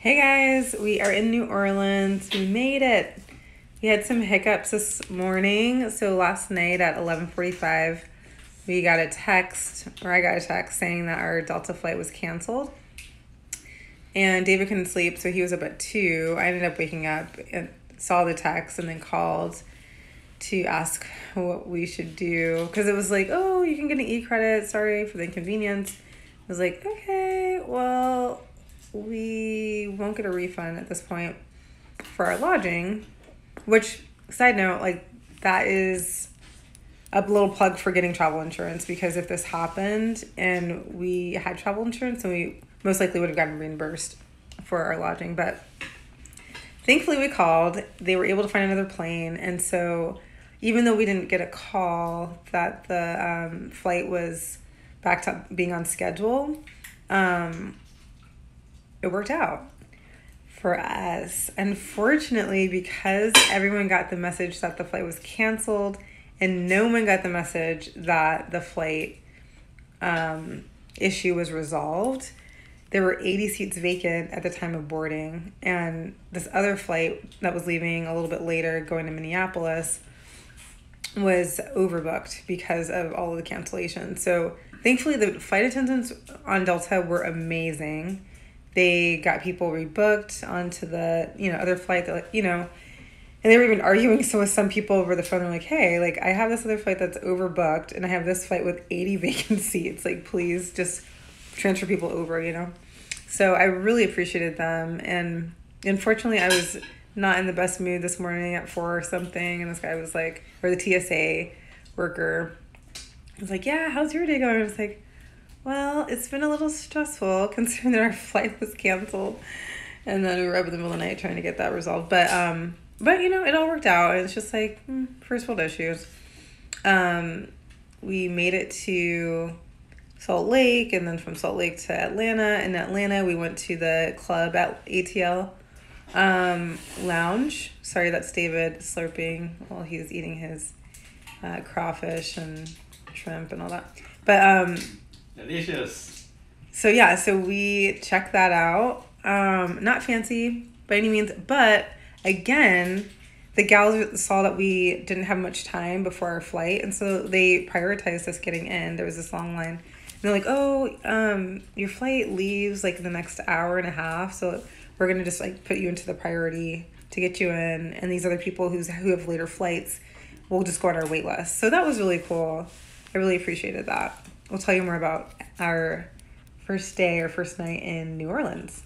Hey guys, we are in New Orleans. We made it. We had some hiccups this morning. So last night at 11:45, we got a text, or I got a text saying that our Delta flight was canceled. And David couldn't sleep, so he was up at 2. I ended up waking up and saw the text and then called to ask what we should do. Because it was like, oh, you can get an e-credit. Sorry for the inconvenience. I was like, okay, well, we won't get a refund at this point for our lodging, which, side note, like, that is a little plug for getting travel insurance, because if this happened and we had travel insurance, then we most likely would have gotten reimbursed for our lodging. But thankfully we called, they were able to find another plane. And so even though we didn't get a call that the flight was back to being on schedule, it worked out for us. Unfortunately, because everyone got the message that the flight was canceled and no one got the message that the flight issue was resolved, there were 80 seats vacant at the time of boarding. And this other flight that was leaving a little bit later going to Minneapolis was overbooked because of all of the cancellations. So thankfully the flight attendants on Delta were amazing. They got people rebooked onto the, other flight that, and they were even arguing so with some people over the phone. They're like, hey, like, I have this other flight that's overbooked and I have this flight with 80 vacant seats. Like, please just transfer people over, So I really appreciated them. And unfortunately, I was not in the best mood this morning at 4 or something. And this guy was like, or the TSA worker was like, yeah, how's your day going? I was like, well, it's been a little stressful considering that our flight was canceled. And then we were up in the middle of the night trying to get that resolved. But it all worked out. It's just like first world issues. We made it to Salt Lake, and then from Salt Lake to Atlanta. In Atlanta, we went to the club at ATL Lounge. Sorry, that's David slurping while he's eating his crawfish and shrimp and all that. But delicious. So we checked that out. Not fancy by any means, but again, the gals saw that we didn't have much time before our flight, and so they prioritized us getting in. There was this long line. And they're like, oh, your flight leaves like in the next hour and a half, so we're going to just like put you into the priority to get you in, and these other people who have later flights will just go on our wait list. So that was really cool. I really appreciated that. We'll tell you more about our first night in New Orleans.